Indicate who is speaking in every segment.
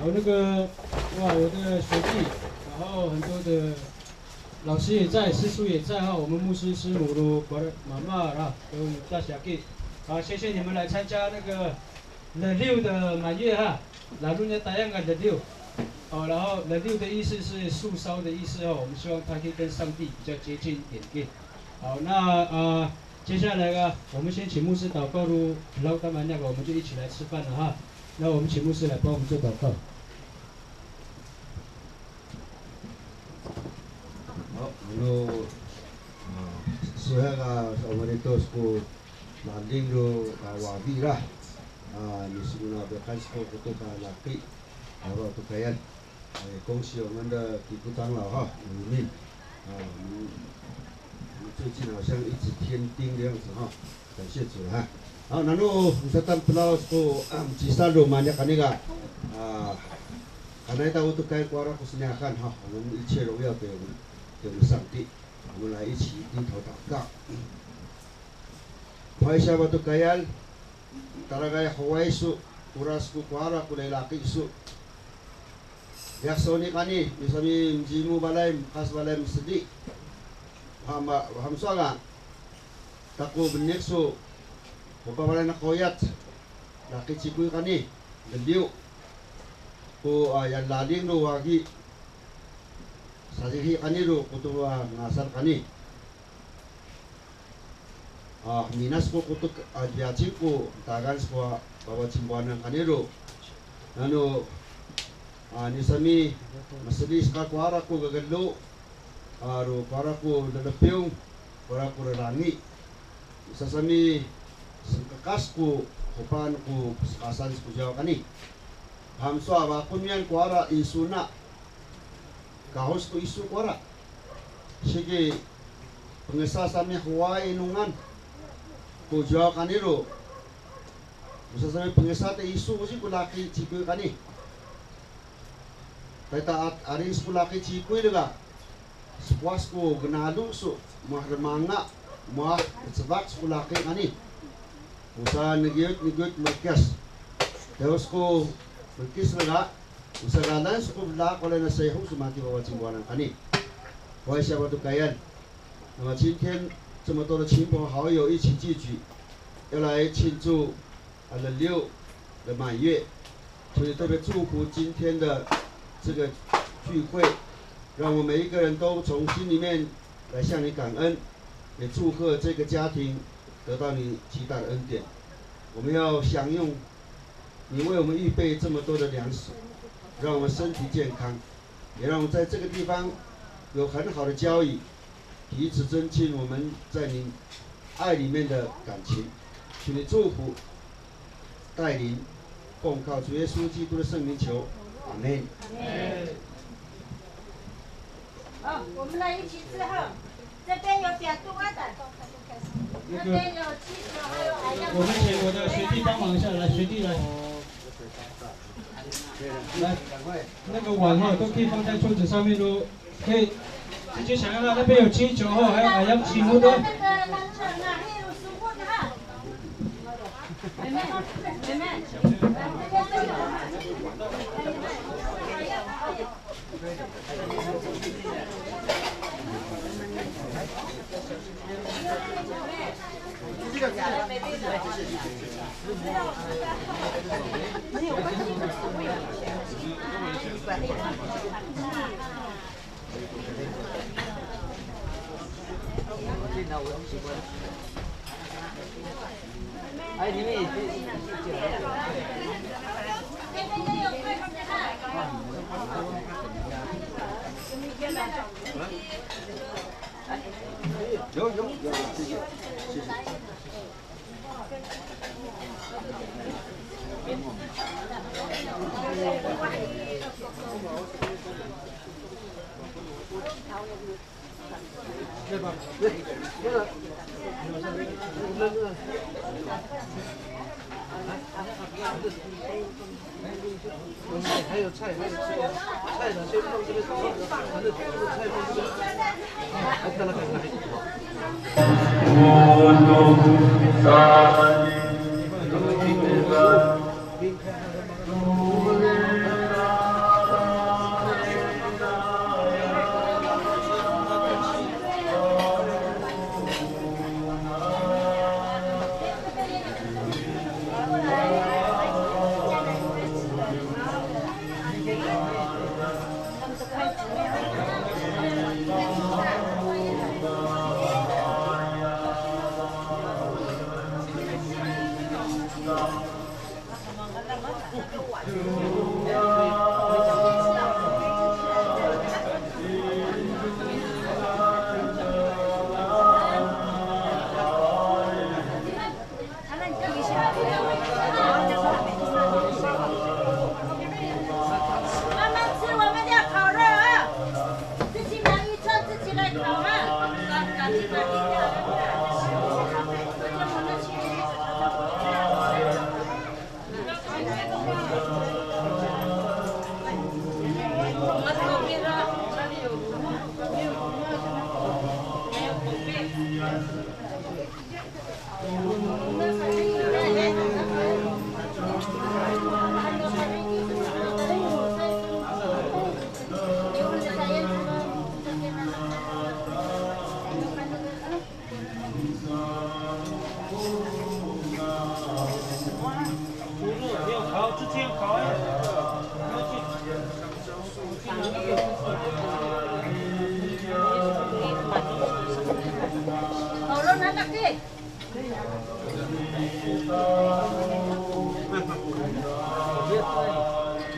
Speaker 1: 有那个哇，我的学弟，然后很多的老师也在，师叔也在哈，我们牧师师母都妈妈啊都大小给，好，谢谢你们来参加那个The 六的满月哈，老人家答应个 The 六，哦，然后 The 六的意思是树梢的意思哦，我们希望它可以跟上帝比较接近一点点。好，那接下来啊，我们先请牧师祷告喽，然后当然那个我们就一起来吃饭了哈。那我们请牧师来帮我们做祷告。
Speaker 2: 好，suhaga omanitos ko landing do wabira ni siguna bekas ko kuto ka laki aro to kayan恭喜我们的底部长老哈鲁命最近好像一直添丁的样子哈，感谢主哈。好，然后Ustaz Pulau ko cisa rumahnya kaniga karena kita untuk kayak kuara kusnyakan ha，我们一切荣耀给我们上帝，我们来一起低头祷告。Paisa batu kayal taragay Hawaii su uras ku kuara kulay laki su yaksoni kani misami mjimu balay kas balay msedi hamsaga taku benek su Bapa balay na koyat laki cikui kani gediu ku yan lading do wagi sajihi kani do kutu ngasar kani minas ko kutu adyacin ko tagan sa bawa cimbuanan kani do ano nisami masadis ka kuara ko gagalo aro para ko dadapyong para ko rarangi sasami sengkakas ko kupan ko kasan ko jawa kani hamso aba kunyan kuara isuna kahos ko isu kuara sige pengesasami Hawaii nungan ko jawa kaniro sasami pengesate isu si kulaki cikui kani taita arin kulaki cikui lega sepuas ko genadu su mah remanga mah sebak kulaki kani usaha negiyot magkas terus ko magkis lega usagalan su bla ko na sa ihong sumati bawa cimbuanan kani wai siapa tu kayan 那么今天这么多的亲朋好友一起聚集，要来庆祝的6的满月，所以特别祝福今天的这个聚会，让我们每一个人都从心里面来向你感恩，也祝贺这个家庭得到你极大的恩典。我们要享用你为我们预备这么多的粮食，让我们身体健康，也让我们在这个地方有很好的交易。 彼此增进我们在你爱里面的感情，请你祝福带领，奉靠主耶稣基督的圣名求，阿门。
Speaker 3: 好，我们来一起吃哈。这边有点多的，那边有鸡球，还有海洋。
Speaker 1: 我们请我的学弟帮忙一下，来，学弟来。来，那个碗哈都可以放在桌子上面喽，可以。 直接想要到那边有气球哦，还有海洋起雾的。
Speaker 4: 哎，你们也去。
Speaker 2: 有，谢谢。
Speaker 4: 对吧？对，那个，还有菜，菜呢，先放这边，反正这个菜放这边，还看了看看。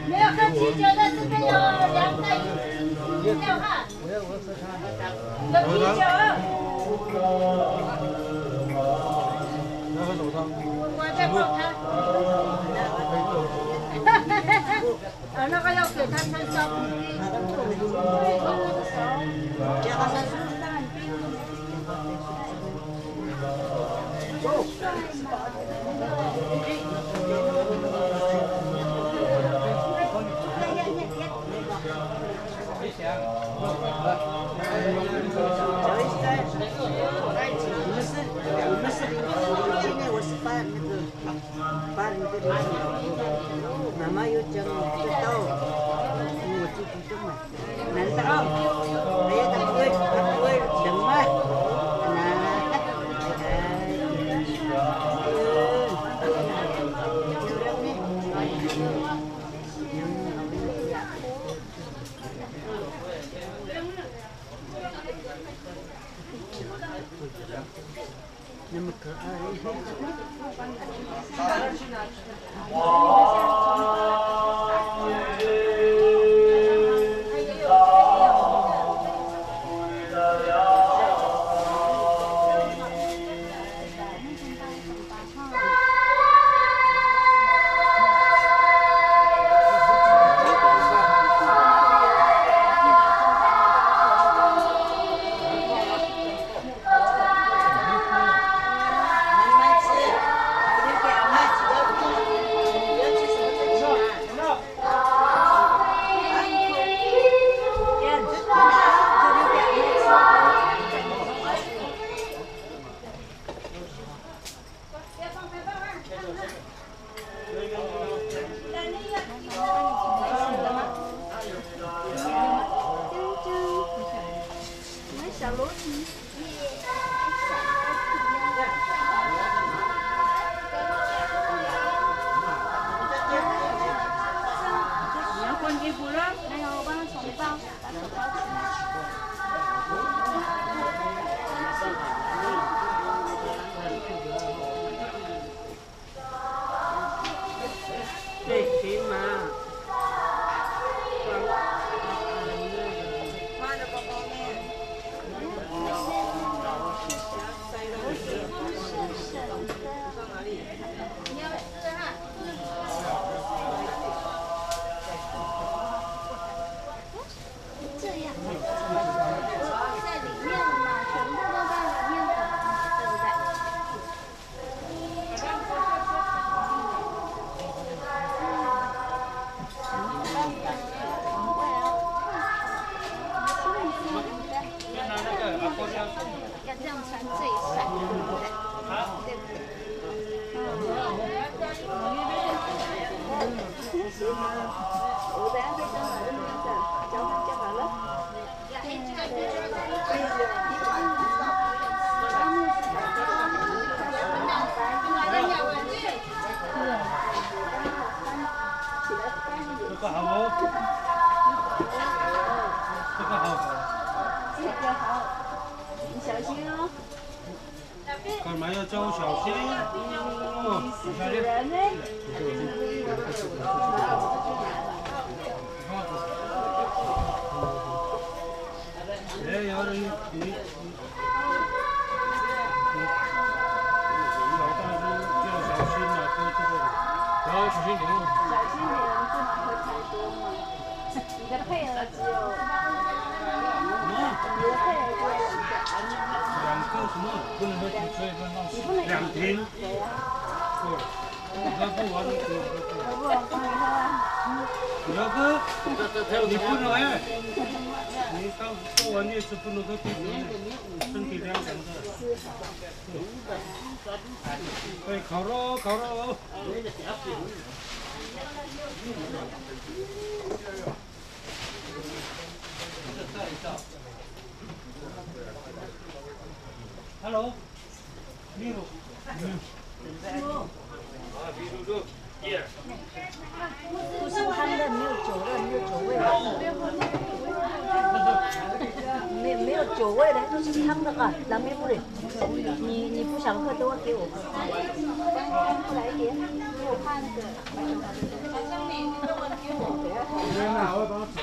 Speaker 3: 没有喝啤酒的这边有2袋饮料哈。有啤酒。我在泡汤。那个要给他穿烧布丁。
Speaker 5: 妈妈又讲知道，我自己种嘛，难道还要他会什么？那么可爱。
Speaker 3: 小螺丝。你要换衣服了？没有，我帮他重包，把手包起来。
Speaker 5: 对，骑马。
Speaker 3: 这样，在里面了嘛，全部都在里面的，对不对？要这样穿最帅，对不对？对不对？
Speaker 5: 我等下再跟老师交换就好了。
Speaker 1: 这个好哦，这个好。
Speaker 5: 这个好，你小心哦。
Speaker 1: 干嘛要叫我小心？哦，小心。
Speaker 5: 人呢？
Speaker 1: 哎，有人你老大就要小心了，都这个，然后小心点。
Speaker 5: 小心点，不能喝太多嘛。你的配额只有，你的配额只有2个。
Speaker 1: 什么？不能喝酒，所以分到2瓶。
Speaker 5: 对呀。
Speaker 1: 对。喝不完的酒
Speaker 5: 喝不完帮你喝啊。
Speaker 1: 你要喝？你不能哎。你到完夜吃不能喝啤酒，身体凉凉的。对，烤肉烤肉。Hello， 秘鲁。
Speaker 5: 不是汤的，没有酒的，没有酒味的。没有酒味的，都是汤的啊，蓝莓不的。你不想喝都会给我喝。过来一点，因为我怕那个。
Speaker 1: 天哪，我帮他煮。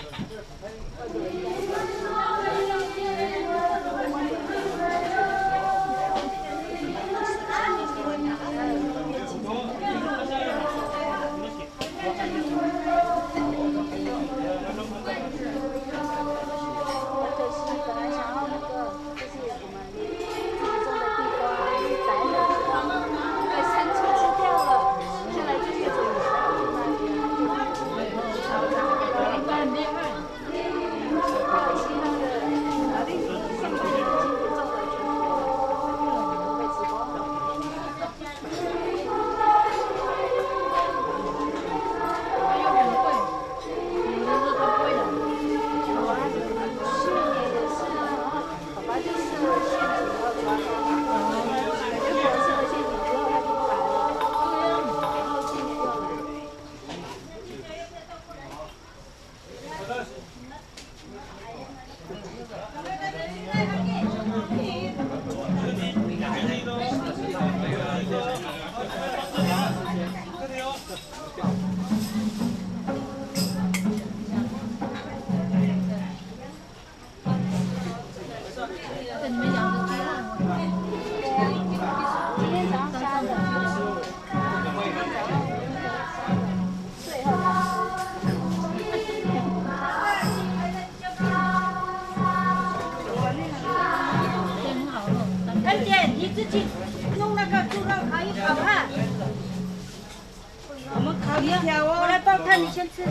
Speaker 3: 我来煲汤，你先吃。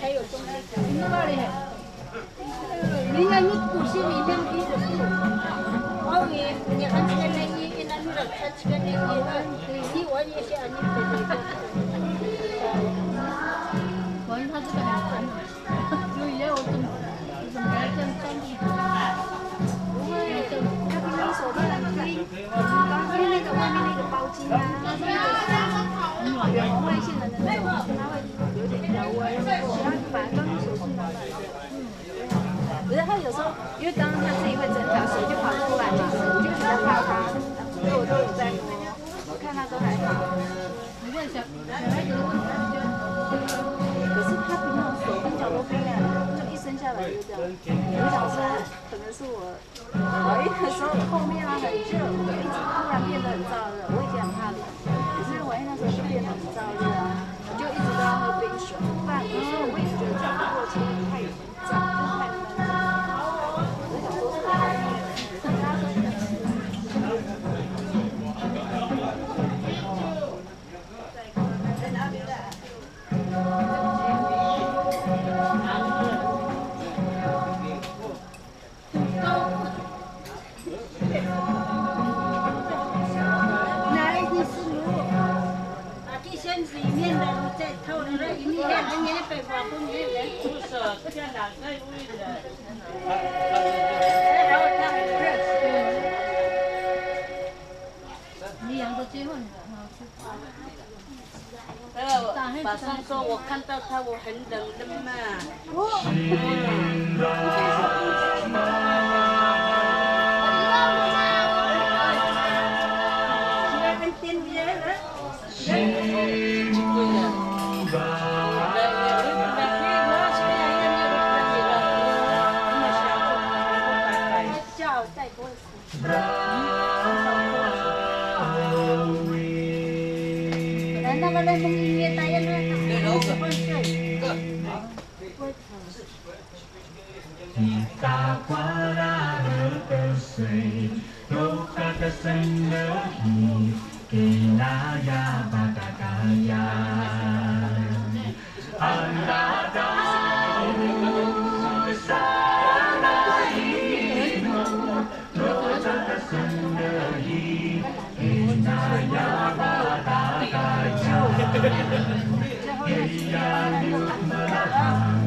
Speaker 3: 才有东西吃。你看你故事里面比的是，我你看这个你那女的看这个你我也想你
Speaker 6: 反正他这个很烦，所以要我怎么来这样地？
Speaker 5: 不会，他平常手都很黑，因为那个外面那个包巾啊，它是那个远红外线的那种，它会有点条纹，然后把刚刚手去拿来。不是他有时候，因为刚刚他自己会挣扎，水就跑出来嘛，我就比较怕他，所以我都有在摸，我看他都还好。
Speaker 6: 你问小孩子的问题就。
Speaker 5: 可是他平常手跟脚都冰凉，就一生下来就这样。我想说，可能是我怀孕的时候后面它很热，一直突然变得很燥热，我以前很怕冷，可是怀孕那时候就变得很燥热啊，我就一直都要喝冰水，不然有时候我也觉得这样过期太胀，就太闷了。我想说是我怀孕了，但他说
Speaker 3: 里面的在偷的那一面，人家被划分的人，不是，这个哪个位的？然后他们不认识。
Speaker 6: 你两个结婚了，
Speaker 3: 马上说，我看到他，我很冷的嘛。那个雷锋音乐大家看，会睡。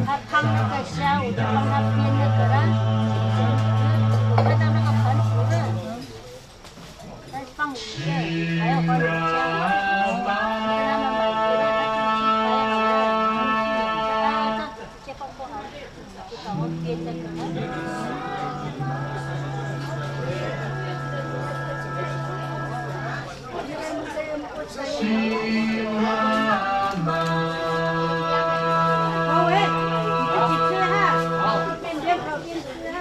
Speaker 3: 他烫那个虾，我就帮他编那个啦。我看到那个盆子的，再放鱼的，还要放鱼浆。跟他们买回来，他自己还要这直接放过来，就帮我编那个了。好喂，一起吃哈，边烤边吃哈。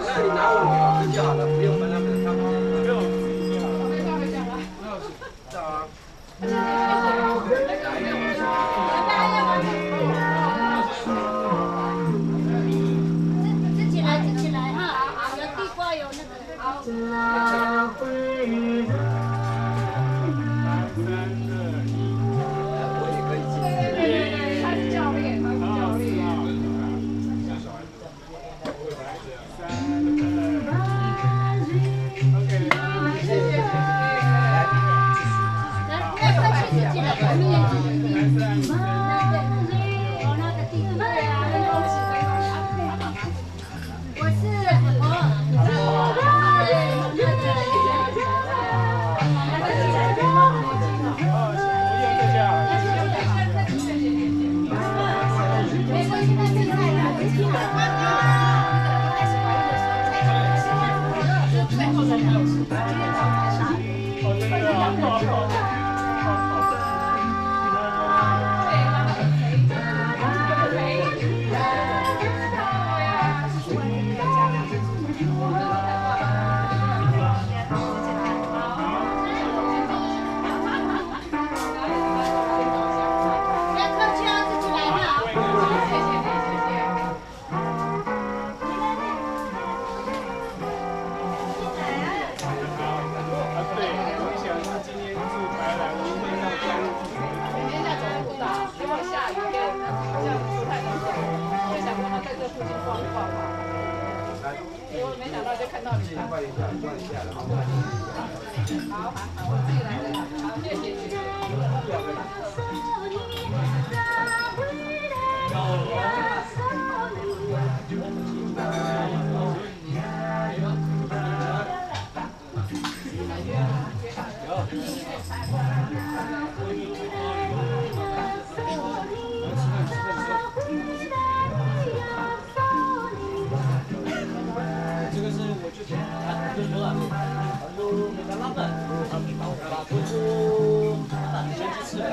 Speaker 4: 那你拿
Speaker 6: 看到你。
Speaker 4: 换一下，然后换一下。
Speaker 6: 好，我自己来的，好，谢谢谢谢。
Speaker 1: 这个是我去选，就是说啊，有那个老板，把姑姑先去吃饭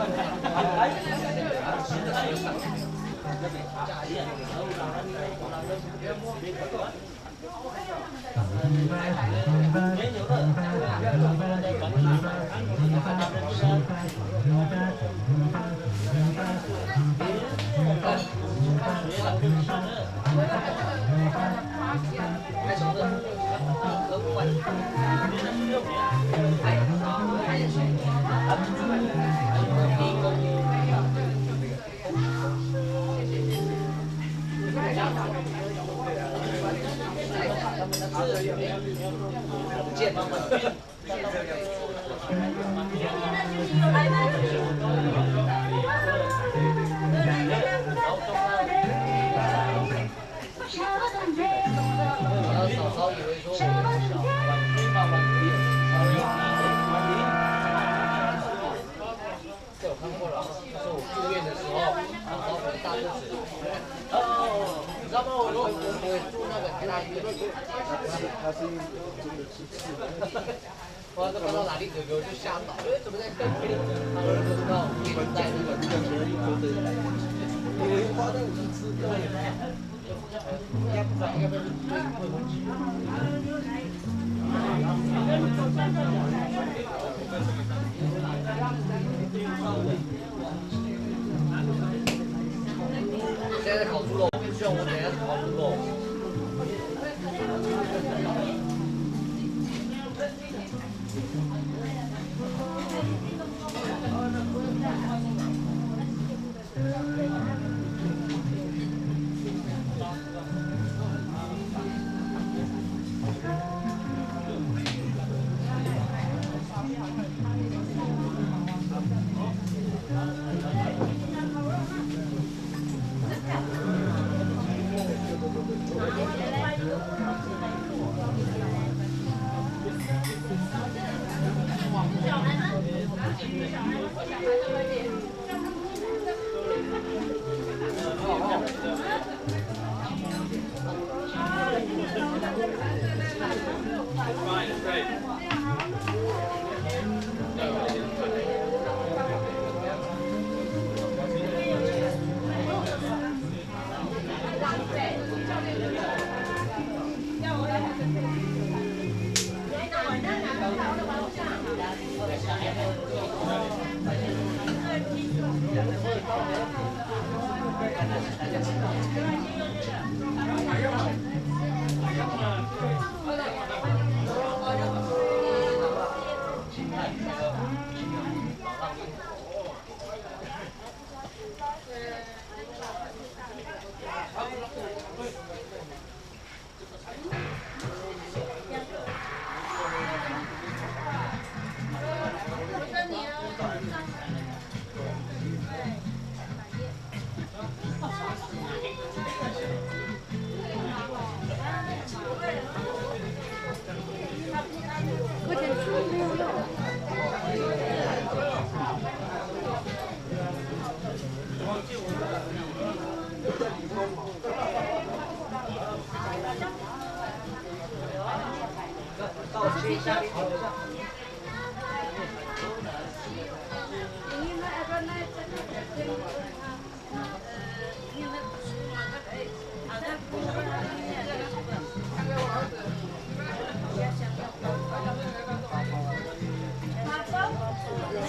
Speaker 4: 他是真的是刺的。
Speaker 7: 我看到哪里哥哥就吓到，怎么在跟别人？他们不知道你们在那个比较便宜的，因为花的是吃的。应该不知道，应该不是会红旗。现在烤猪肉，不需要我等下烤猪肉。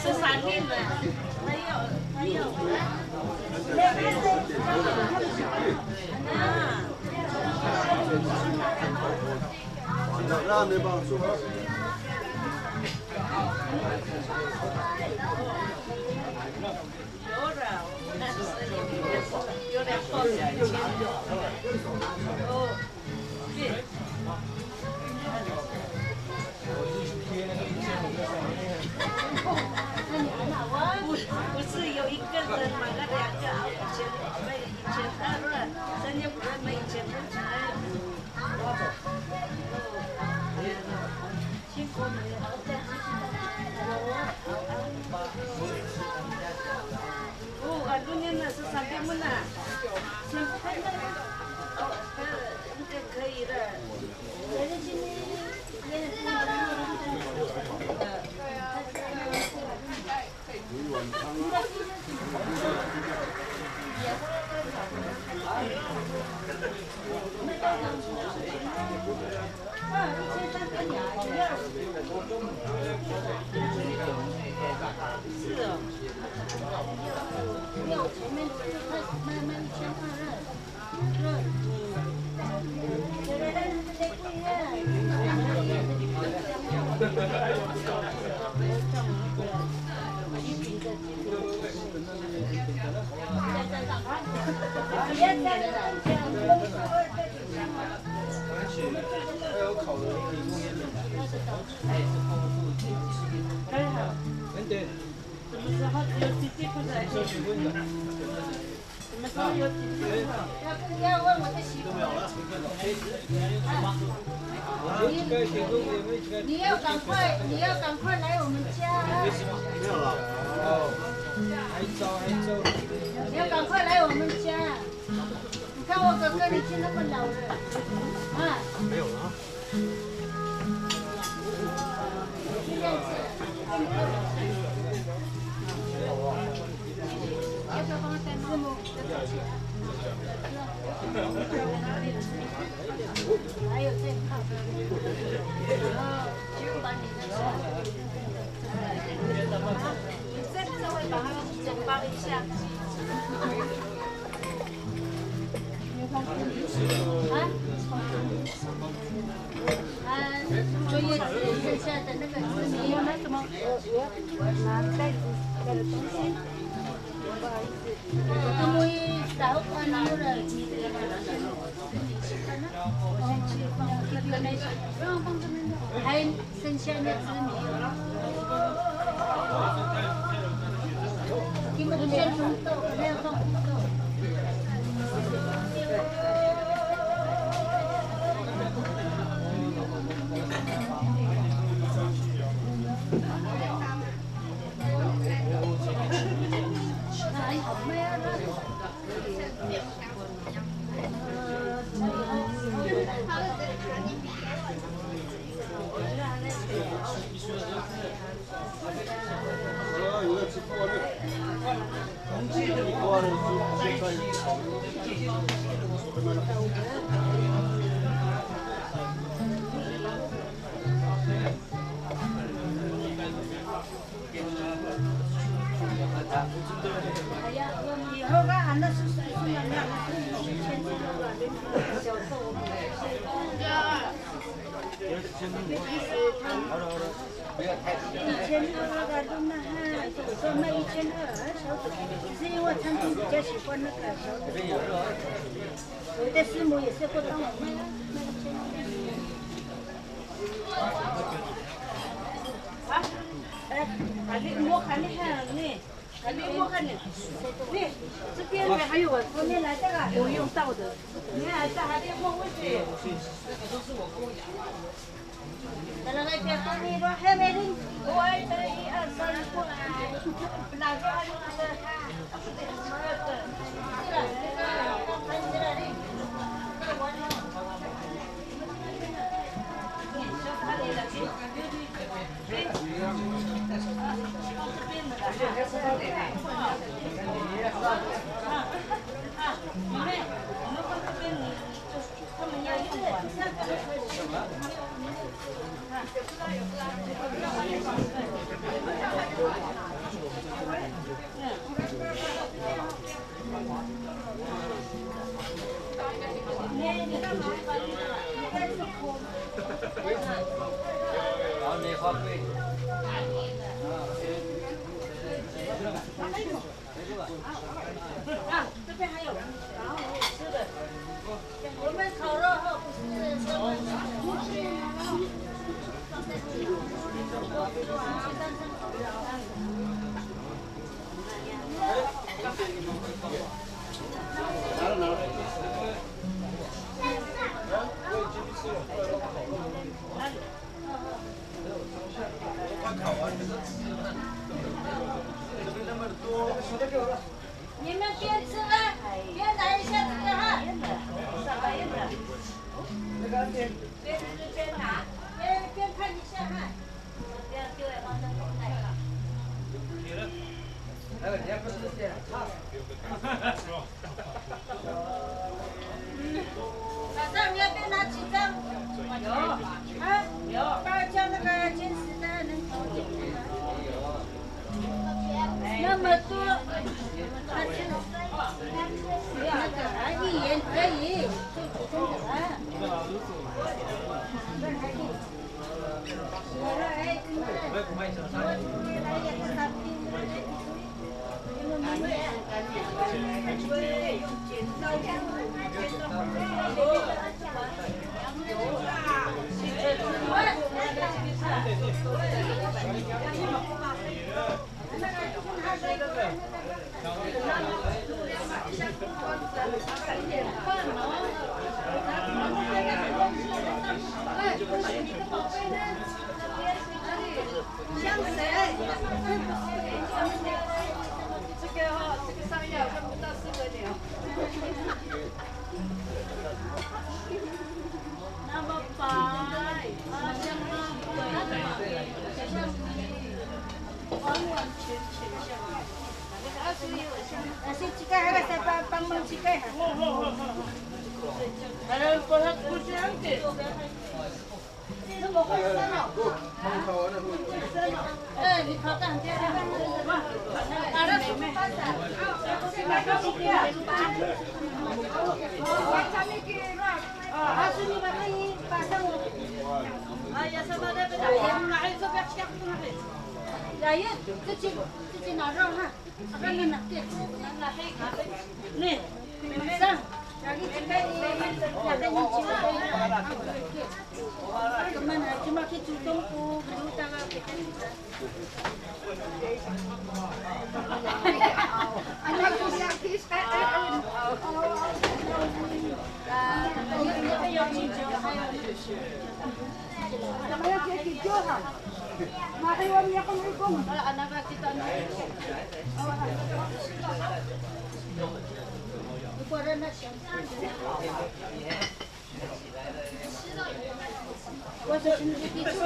Speaker 3: 是3天的，没有。
Speaker 2: 那没帮助。
Speaker 3: 有点放下去。哦，对。要问我的媳妇。你要赶快来我们家啊！
Speaker 2: 没有了。
Speaker 3: 你要赶快来我们家。你看我哥哥已经那么老了，啊。
Speaker 2: 没有了。
Speaker 3: 这样子。要不要帮我带师母？还有这套，就把你的这会把它整包一下。坐月子剩下的那个你有那什么？我拿袋子带的东西。不好意思，他们早饭了，还剩下那只米，你们先红豆，没有放红豆。以后个俺那是是因为餐厅比较喜欢那个小的，我的师母也是会帮我卖我看你看你。我看你，这边还有后面来这个我用到的，你看这还得摸回去。都是我供养。来来来，别说你说还没人，我这1、2、3过来，哪个还有这个？这边还有，然后我吃的，我们烤肉后不是说你们边吃啊，边来一下。边拿，边看一下哈，不要丢在放在口袋上。
Speaker 7: 你要不是这样，
Speaker 3: 早上你要边拿几张？有啊，有。爸叫那个坚持的能多点吗？那么多，他吃那个1元而已，最普通的啊。像谁？这个哈，这个上面看不到4个鸟。那么白，像完完全全像。先几个，还再帮忙几个哈。还有把它不这样子。那么会生哦。你考得很漂亮。拿了什么班的？那个几个？你把那一把上我。哎呀，什么的不打钱，哪里这边抢不来？来呀，自己拿肉哈，让你拿点，你上。Lagi cakap ada yang cakap kemana? Cuma kita tunggu berhutang kita. Anak kuliah kita. Namanya dia hijau ha. Makiwan niya kung ikong. Anak kita ni.我让他想我说你别做，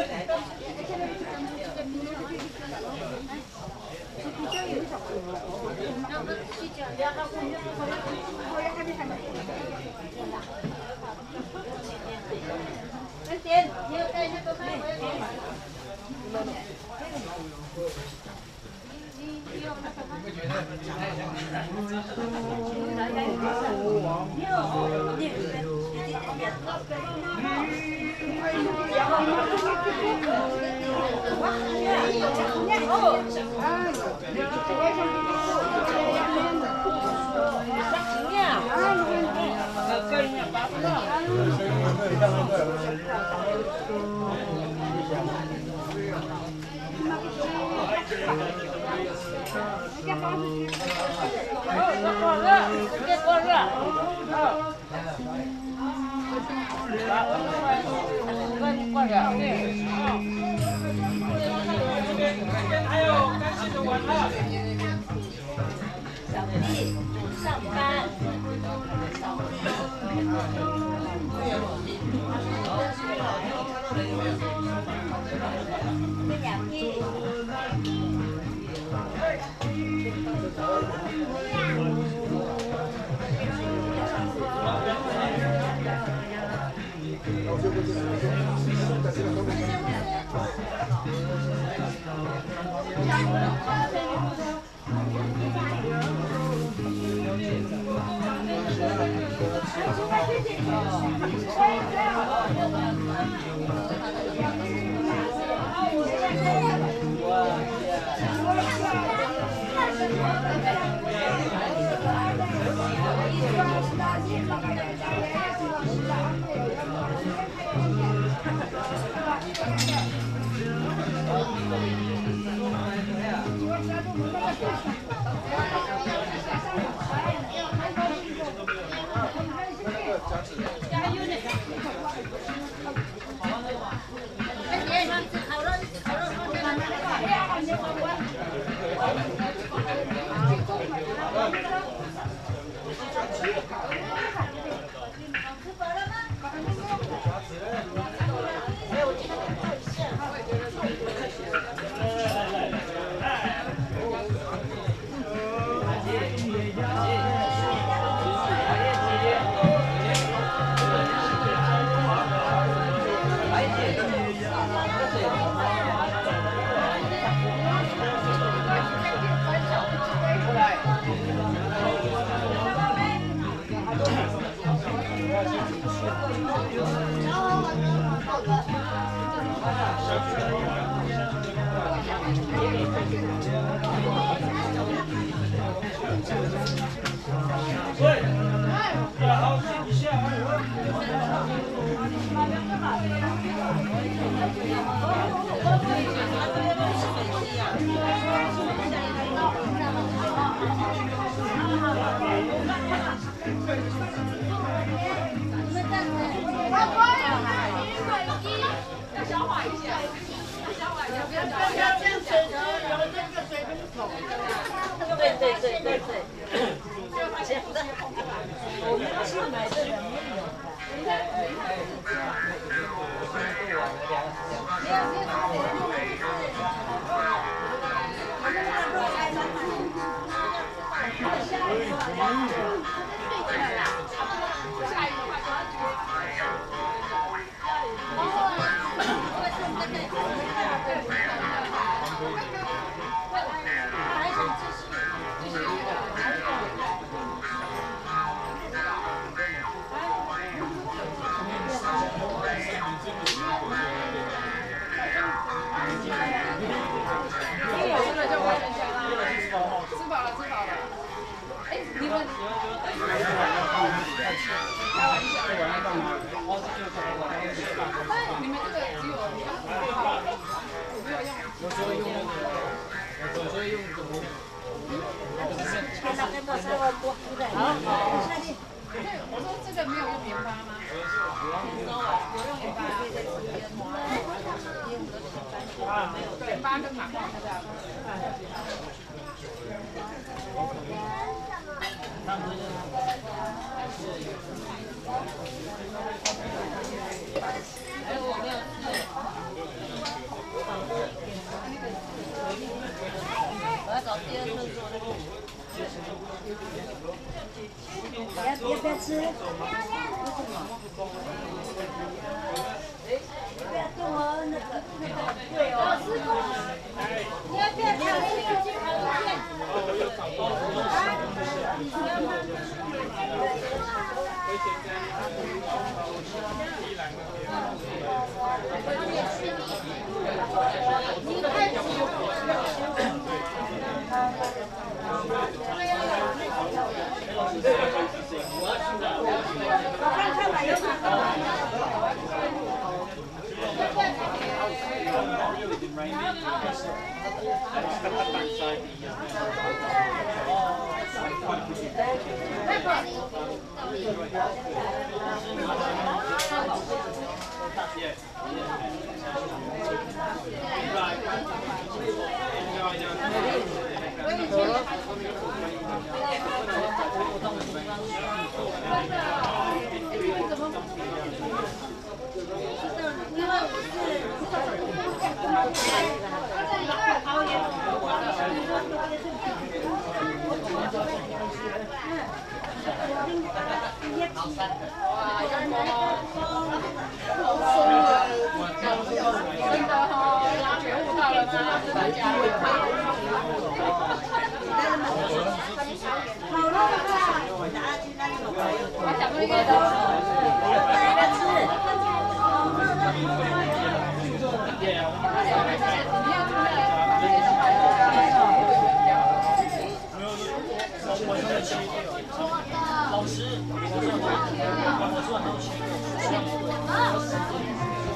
Speaker 6: 我说这个没有用棉花吗？有用棉花，棉花跟麻花的。
Speaker 3: 我要找第二份做那个。要不要吃？不要动哦，那个对哦。老师傅，你要不要尝试一去烤肉店？你太急我看看吧，有哪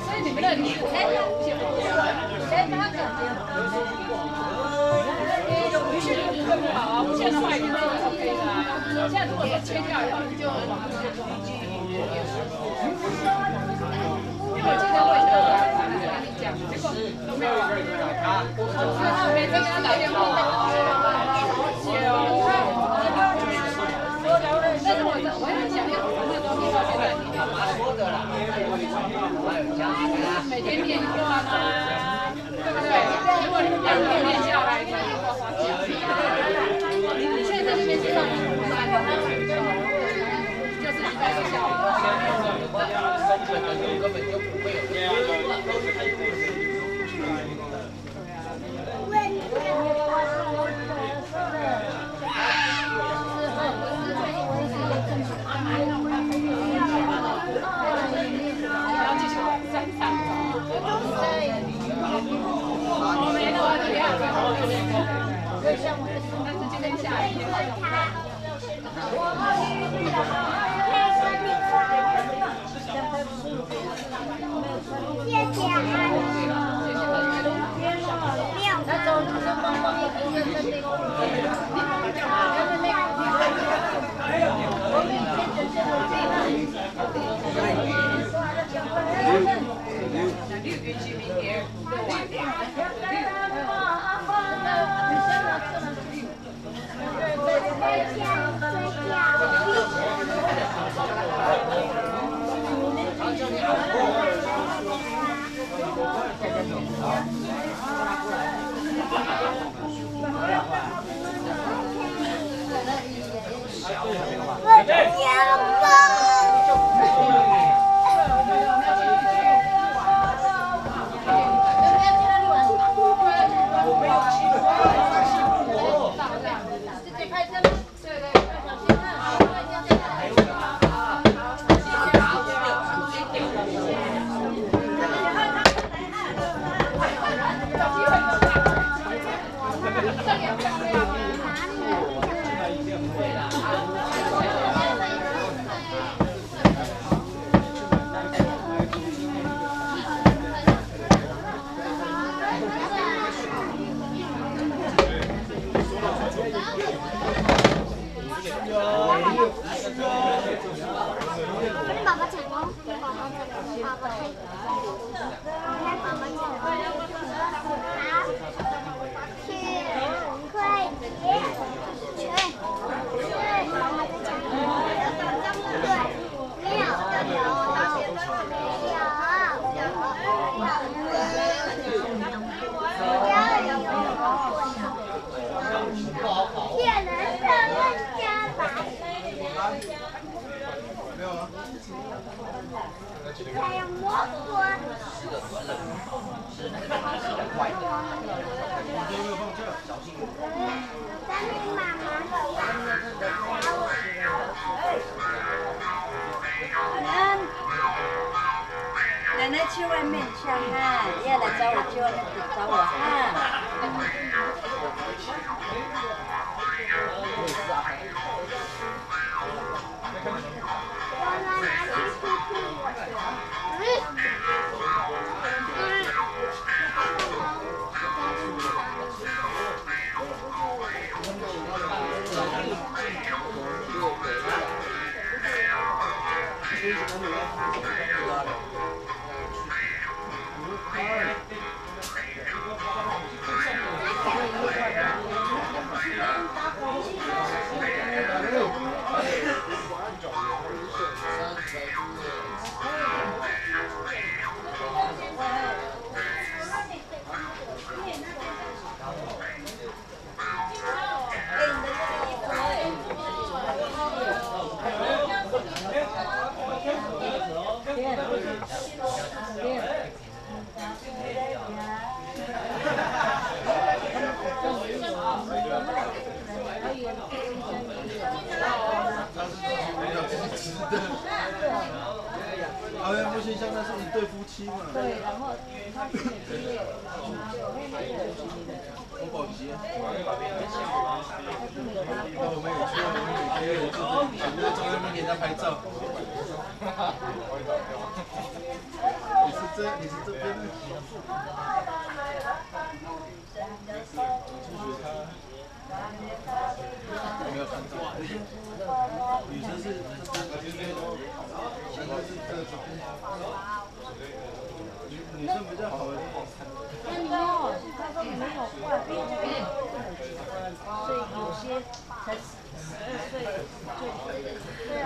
Speaker 6: 所以你们的礼物还有无限不好啊，无限的话一定是 OK 的啊。现在如果说切掉以后，你就因为我今天问的，跟你讲，结果都没有人。所以他每次跟他打电话，但是我很想要那东西到现在你要把说的啦，每天练一段啊，对不对？如果你2天练下来，你就花钱。你现在在这边知道你就是一个效果。根本就不会有。
Speaker 3: 还有蘑菇。
Speaker 5: 奶奶去外面去哈，要来找我就那个找我哈。
Speaker 4: 好像不行，像那是一对夫妻嘛。
Speaker 5: 对，然后他是
Speaker 4: 我保级啊。
Speaker 5: 我
Speaker 4: 们也去，我们也有在那边给他拍照。你是这边的。没有看到。女生是现在是这种。女生比较好的。
Speaker 5: 那你有，他说没有换，所以有些才10岁就这样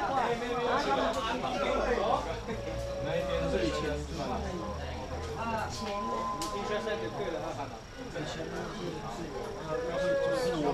Speaker 5: 换，然后他们就
Speaker 4: 这以前是吧？就是我们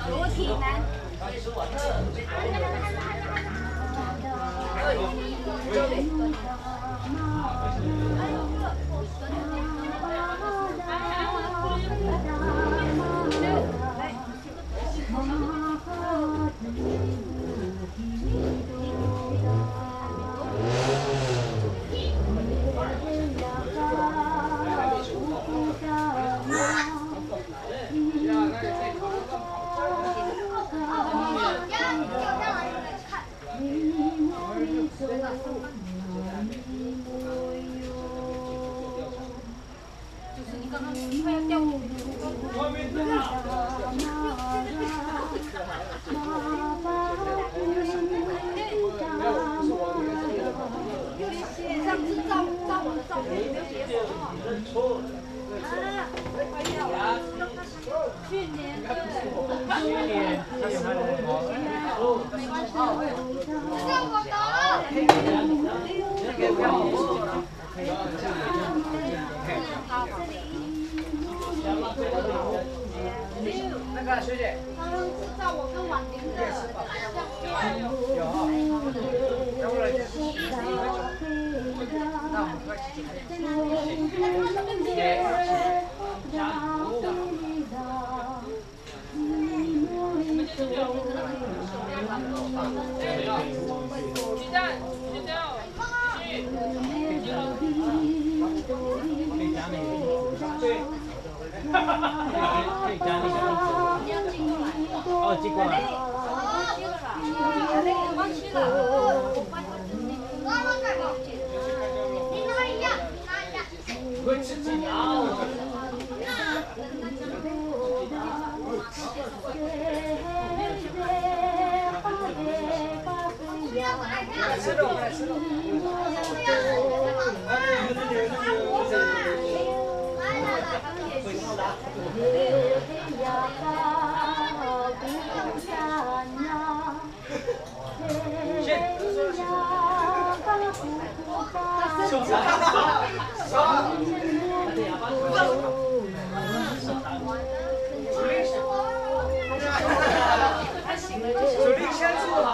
Speaker 3: 裸体男。就是你刚刚快要掉进去。上次照我的照片，你没有写什么？去年他有卖的没关系，这是我的。
Speaker 7: 那个学姐，
Speaker 3: 刚刚知道我跟婉玲的
Speaker 7: 有，要不然那我们快去
Speaker 1: 可以加那个哦，寄过来。
Speaker 3: 忘记了。你拿一样，拿一样。
Speaker 7: 会吃鸡鸟。吃肉，来吃肉。主力先做好。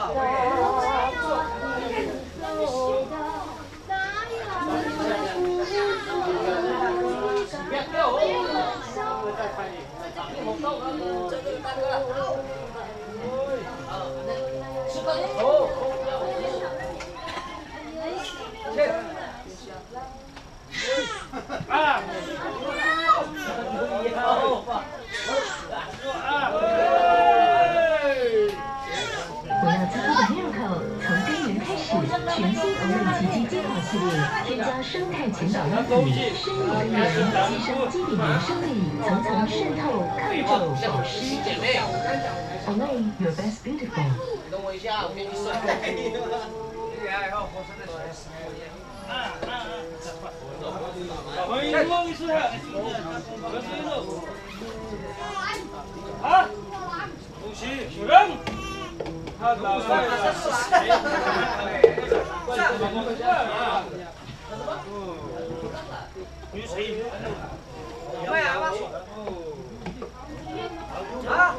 Speaker 8: 全新OLED 奇迹精华系列，添加生态前导因子，深入根源，提升基底原生力，层层渗透，抗皱保湿。OLED Your Best Beautiful。
Speaker 7: 等我一下，我给你算。然后我真的是。
Speaker 1: 欢迎各位吃啊！恭喜主任。他打算女谁？
Speaker 7: 喂啊！啊！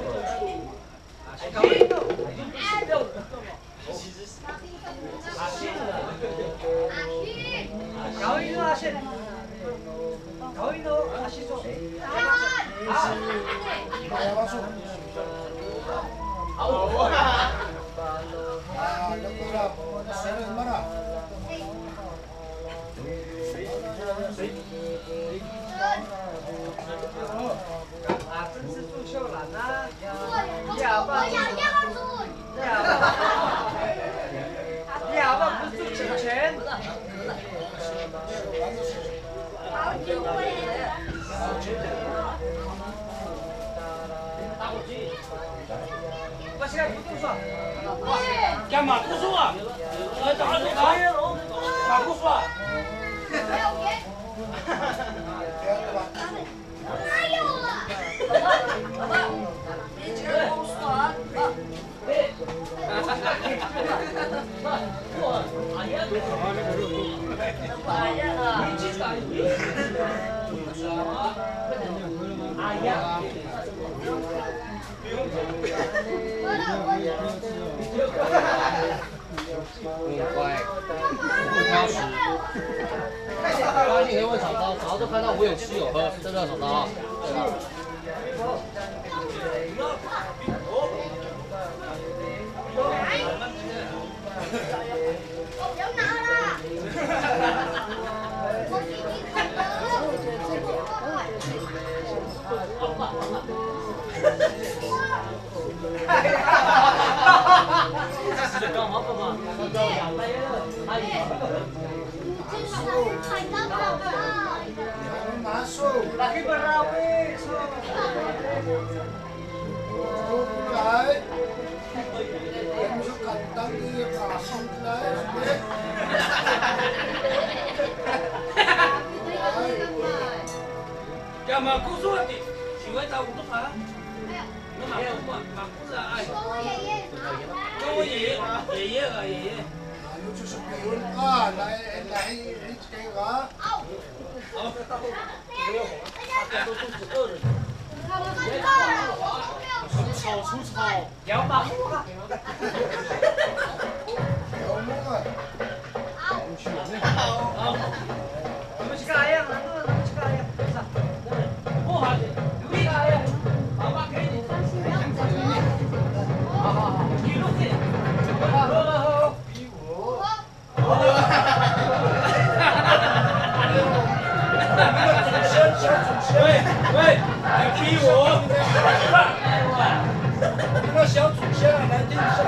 Speaker 7: 搞运动，搞运动啊！现在，搞运动啊！洗手。真是朱秀兰啊！你好吧？不是朱钱钱。我现在不读书。
Speaker 1: 干嘛读书啊？来打手卡，打读书啊？
Speaker 7: 乖，不挑食。刚今天问厂商，厂商都看到我有吃有喝，真的厂商啊，对吧？Masuk.
Speaker 4: Laki berawi. Mulai. Masuk kandang di pasang mulai.
Speaker 9: Ya maku surat ni, siapa tahu untuk apa? Nak maku lah, ay. 跟我爷爷啊，爷爷啊，爷爷。
Speaker 4: Ano susupiyon ka? Lahi kayo ka?
Speaker 9: 好。出草，摇吧。
Speaker 4: Ayaw mo nga.
Speaker 9: 好。我们去干呀？我们去干呀？不好的，你干呀？好吧，给你。好，一路去。好。 喂，你逼我！那小祖先啊，来听一下。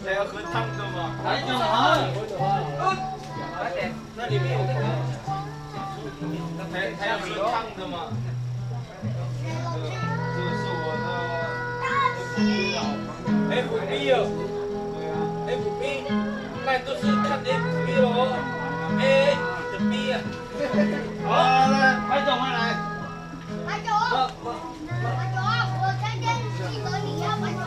Speaker 9: 还要喝汤的吗？来一那里面有那个，还要喝汤的吗？这个是我的 FB 哦，对啊 ，FB， 那都是看 FB 咯 ，A 的 B 啊。好，来，白总来。
Speaker 10: 白总，我今天记得你呀，白总。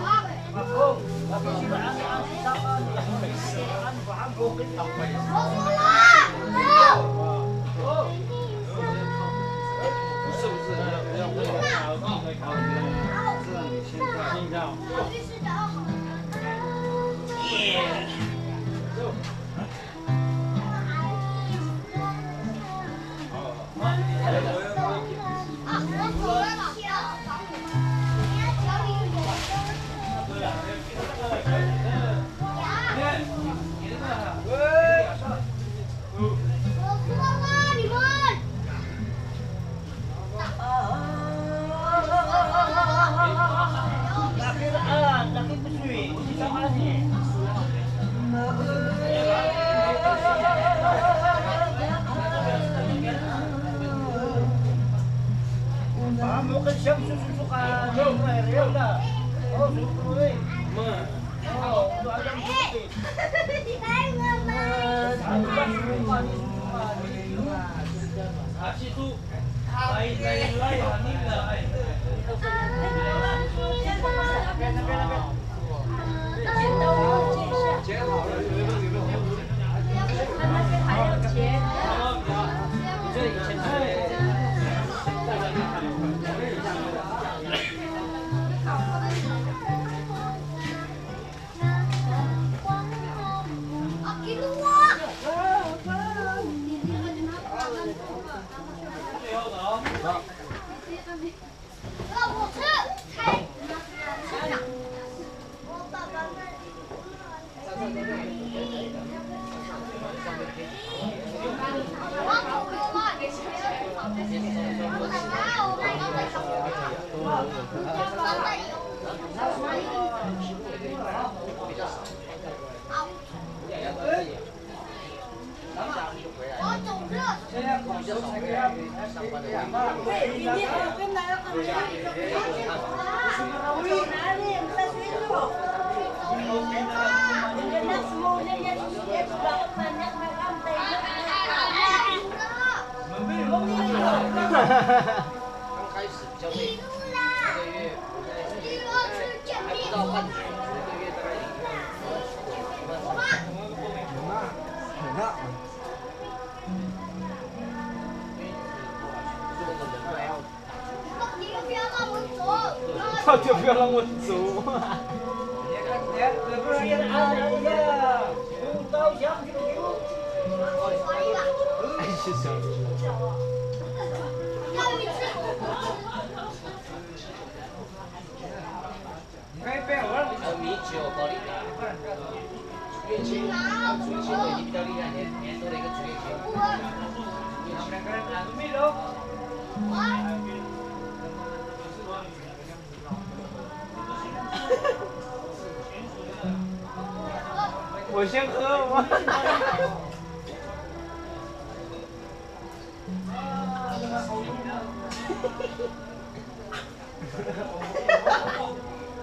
Speaker 1: 就不要让我走。
Speaker 7: 还有米酒高丽菜，竹叶青，竹叶青我已经比较厉害，多了一个竹叶青。
Speaker 1: 我先喝吗？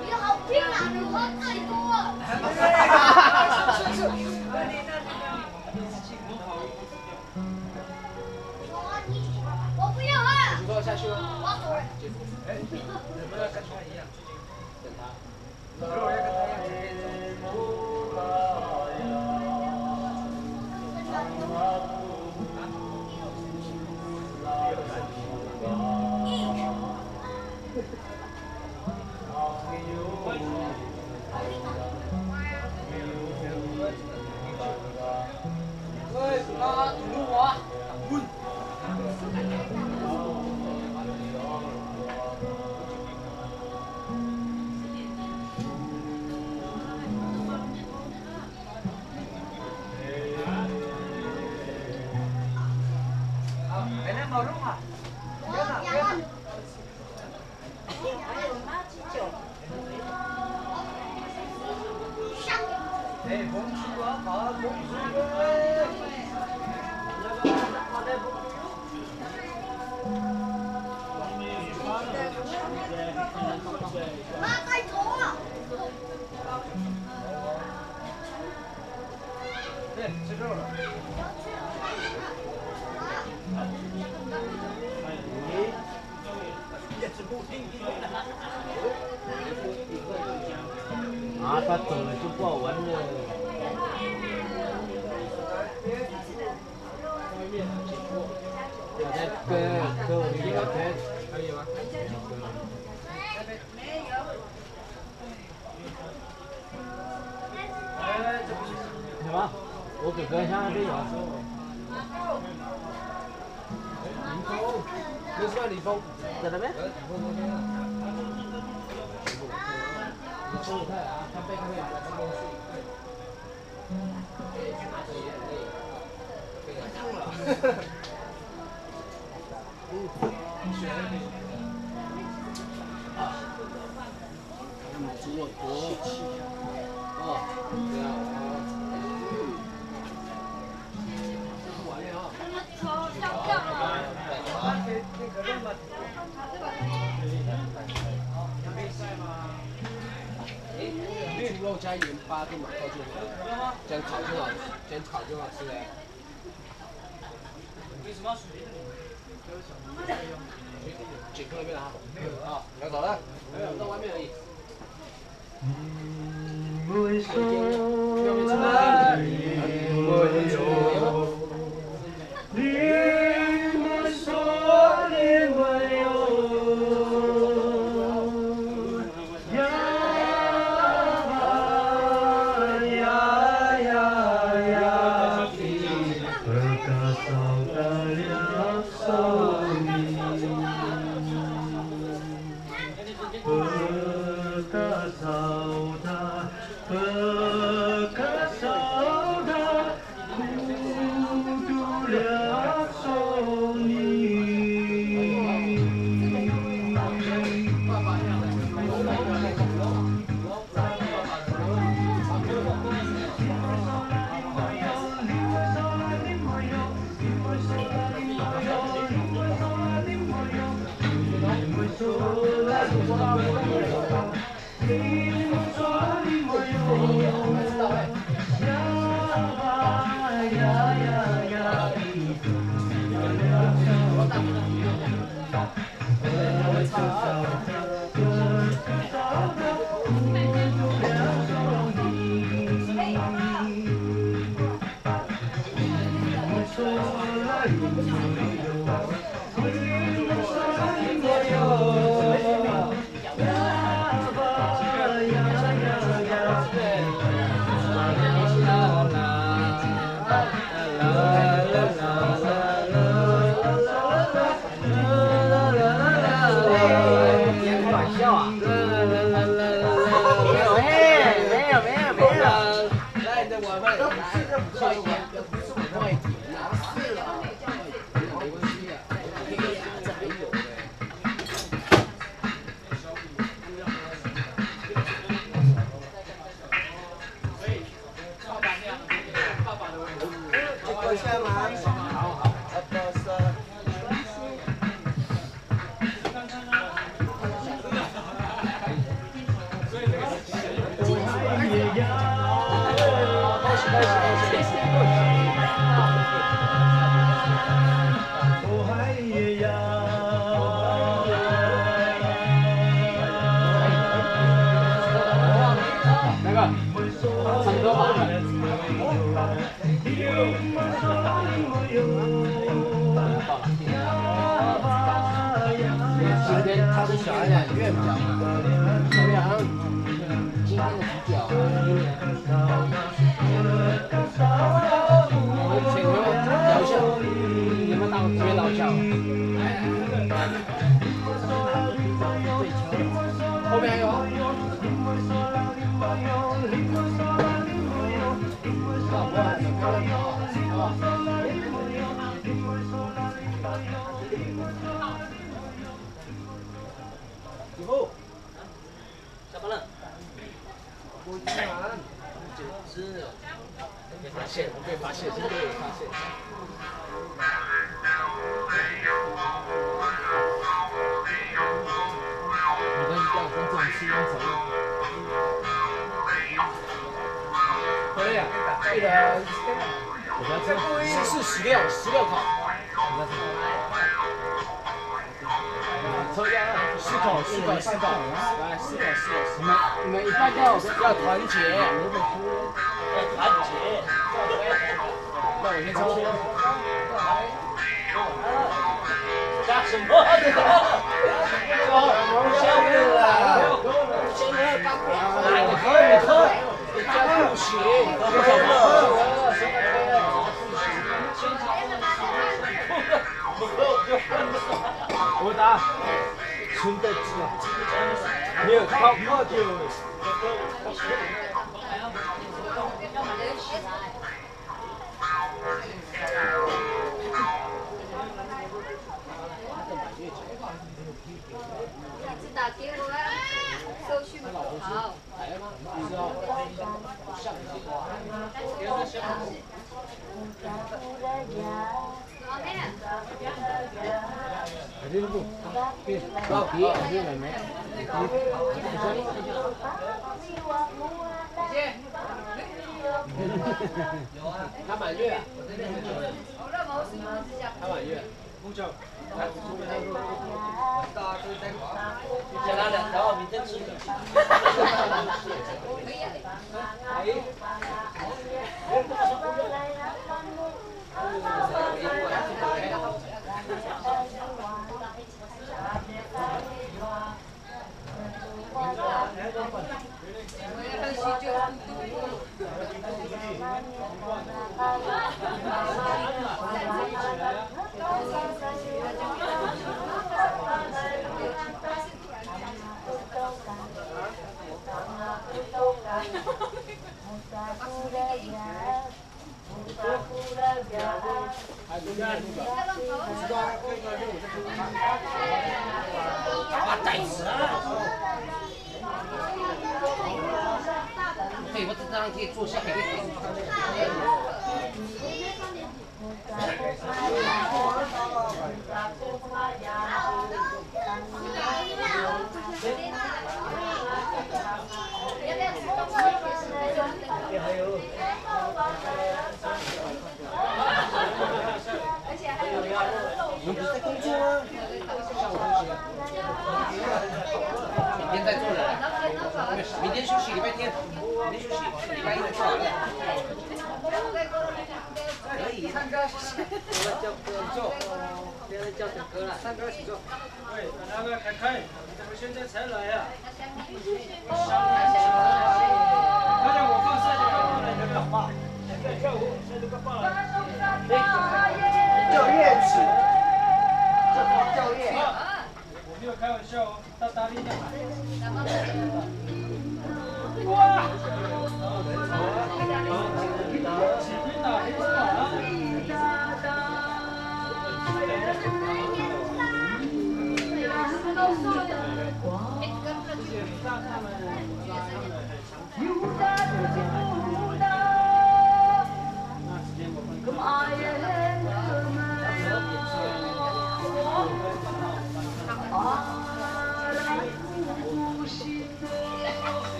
Speaker 10: 你好拼啊！你喝最多。我不要喝。
Speaker 7: 你给我下去了。
Speaker 10: 我要走了。
Speaker 7: 哎，能不能跟他一样？等他。我要跟他一样。啊，他走了就不好玩了。我在跟我的聊天，可以吗？什么？我哥哥像那边有。那是李峰，在那边。中午看啊，看贝克汉姆在办公室。煮我多。哦，对啊。完了啊。猪肉加盐巴跟马豆就好，这样烤就好，这样烤就好吃了。为什么要水？剪过那边了啊！啊，要走了，没有到外面而已。被发现，我被发现，是被发现。没关系，不要跟这种吃用走。可以啊，对的。我不要吃14、16口。你要吃什么？抽烟，4口，来4口。你们一半要团结，要团结。那我先抽。加什么？先喝，你加不行，我打，纯的鸡，没有泡酒。
Speaker 10: 打给我啊，手续不好。
Speaker 7: 他满月啊！他满月。叫他2条，明天吃。可以，我这张可以坐下，可以。你们不是在工作吗？明天再做了，明天休息，礼拜天，明天休息，礼拜1再做好了。可以。唱歌，我叫哥做，现在叫哥哥了，唱歌一起做。
Speaker 1: 对，那个凯凯，你怎么现在才来呀？大家我放3点半来这个话，跳舞在这个放了。
Speaker 4: 叫乐曲，叫乐。
Speaker 1: 我没有开玩笑哦，大力一点。哇！起飞打黑色啊！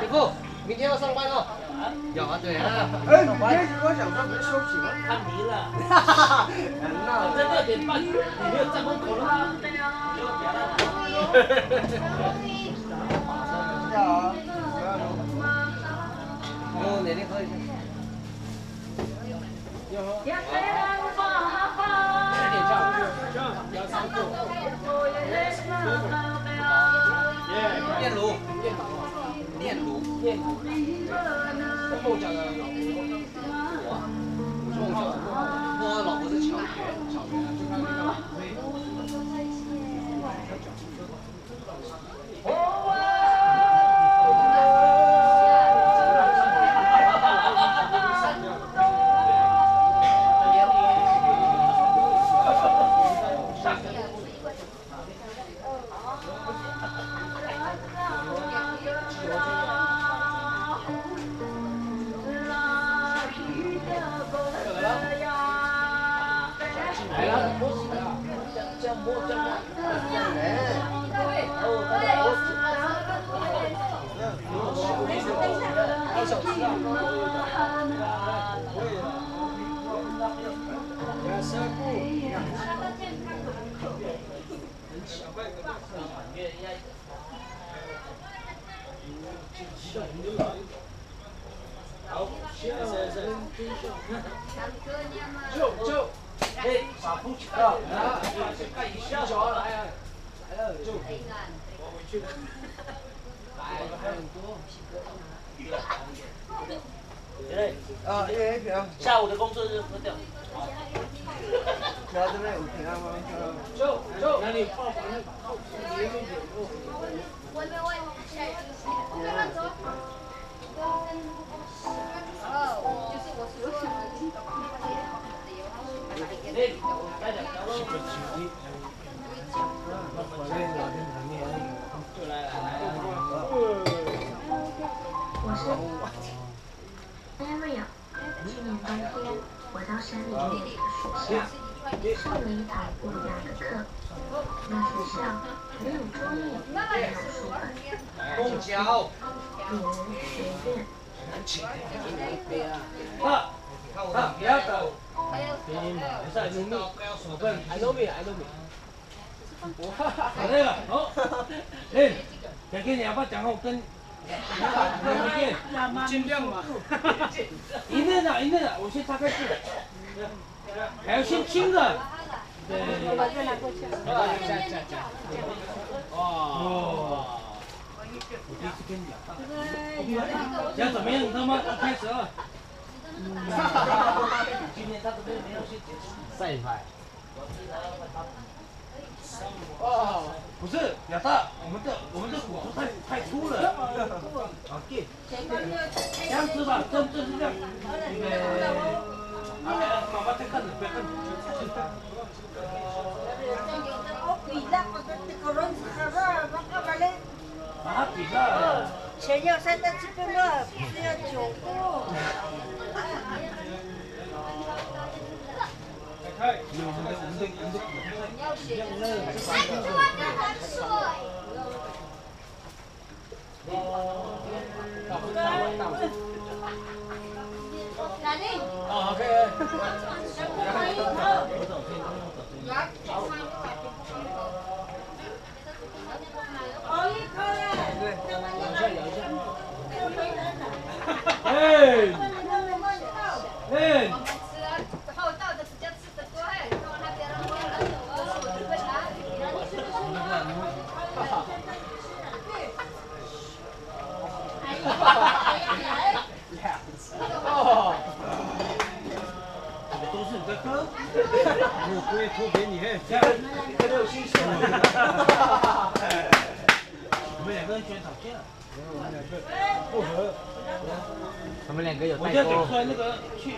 Speaker 7: 师傅，明天要上班哦。有啊，对啊。
Speaker 4: 哎，你今天如果想说不是休息吗？
Speaker 9: 看迷了。
Speaker 4: 那
Speaker 9: 这6点半，你没有站门口了吗？
Speaker 4: 要啊。
Speaker 7: 我奶奶喝一下。炼炉，炼炉，炼炉。梦讲的，我老婆是巧员，巧员。就，哎，把布起来，啊，干一下脚来啊，来了就，我回去了，来，还很多。下午的工作日喝掉。
Speaker 4: 这边有平安吗？
Speaker 7: 就，
Speaker 4: 那你报房那把里面有。
Speaker 10: 我没问下一次谁？我跟他走。就是我是有想的。
Speaker 8: 我是 Maria。去年冬天，我到山里面的学校上了一堂不一样的课。那学校没有桌椅，也没有书本，
Speaker 7: 公交，
Speaker 8: 女人学院。
Speaker 7: 不要走。I know me。
Speaker 9: 那个，好，哎，小哥，你要不要讲话？我跟
Speaker 1: 尽量嘛。
Speaker 9: 一定的，我先擦开字，还要先亲着。对。
Speaker 5: 我把这拿过去。
Speaker 9: 哇！我第一次跟你讲，想怎么样？你他妈开始了。今天他都没有先结束。
Speaker 7: 再拍。
Speaker 9: 哦，不是，亚大，我们的骨头太粗了。好，对。这样子吧，这是这样。妈妈在看你，不要看你。啊，比赛。
Speaker 3: 钱要塞到这边了，不是要9步。
Speaker 9: 哦，OK。都是你的歌，我不会拖给你，这样很有新鲜。我们两个人居然吵架，我们两个不合。
Speaker 7: 他们两个有代沟。
Speaker 9: 我就讲出来那个去。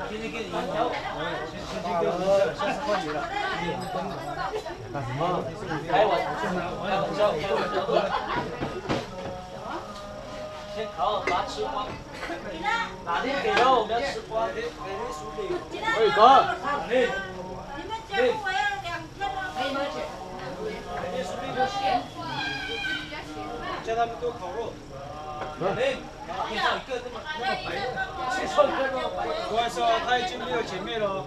Speaker 9: 今天给你赢球，先给我下次换你了。
Speaker 7: 干什么？开玩笑，先烤，把它吃光。哪天给肉我们要吃光。哎哥，
Speaker 3: 你们家我要2天了。
Speaker 7: 可以吗姐？
Speaker 1: 叫他们多烤肉。不好意思哦，他已经没有姐妹了。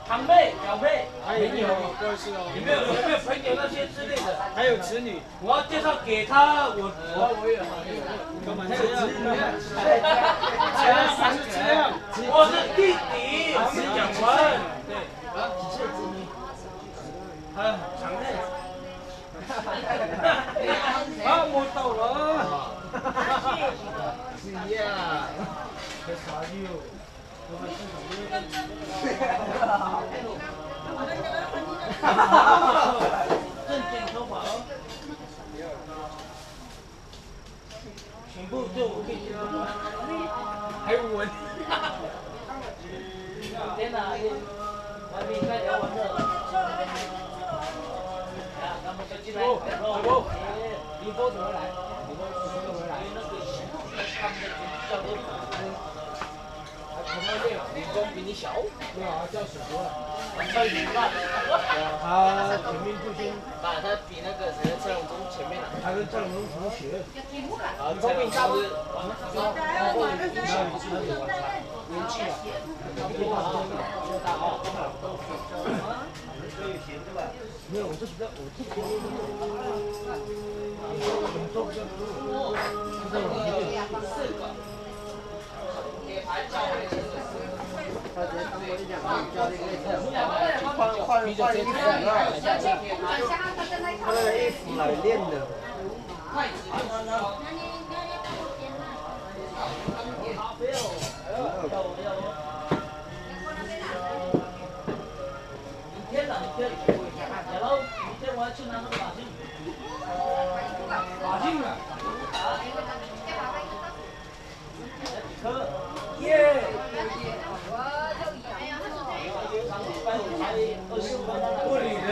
Speaker 9: 堂妹、表妹，
Speaker 1: 还有不好意思哦。
Speaker 9: 有没有朋友那些之类的？
Speaker 1: 还有子女。
Speaker 9: 我要介绍给他，我
Speaker 1: 干嘛这样？这样不是这样，
Speaker 7: 呀。
Speaker 9: 正经头发哦。全部就我可以接吗？还有闻。天哪！外面快聊完了。啊，咱们就进来。李波怎么来？李波怎么来？那个他们的叫做李波比你小。对啊，叫小多了。叫李爸。他前面就先把他比那个谁的蔡永忠前面了。他跟蔡永忠同学。啊，聪明大不是？年纪啊。大号。没有，我是比较，我是比较。
Speaker 7: 换衣服他那个衣服来练的。
Speaker 9: 天哪，你天！然后明天我要去拿那个把镜。把镜啊！耶！物理人。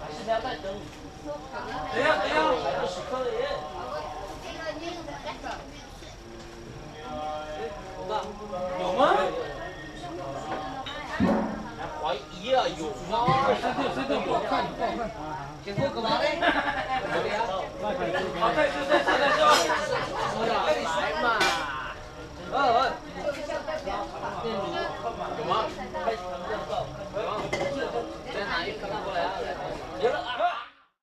Speaker 9: 还是不要再等。等一下，20颗耶！有吗？怀疑啊，有吗？谁对我看，不好看。结果干嘛嘞？好，再是来嘛。有吗？